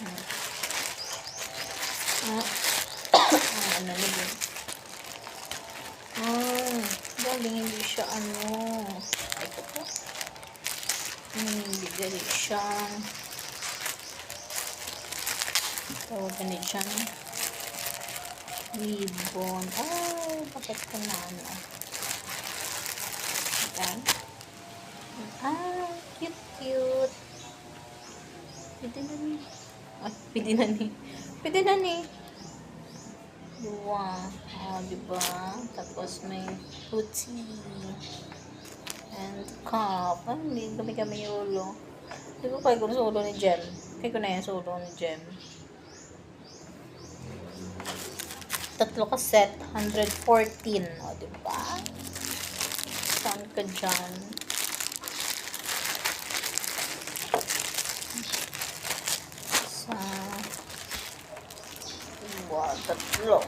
Ano na yun? Galing hindi siya ito po. Hindi galing siyang tawag na dyan. Ribbon. Bakit ko na Ayan. Cute. Pwede na ni. Diba? Diba? Tapos may puti. And cup. Hindi kami ulo. Di ba kaya ko na sa ulo ni Jem? Kaya ko na yan sa ulo ni Jem. 3 ka set. 114. Diba? Saan ka dyan? Sa 3.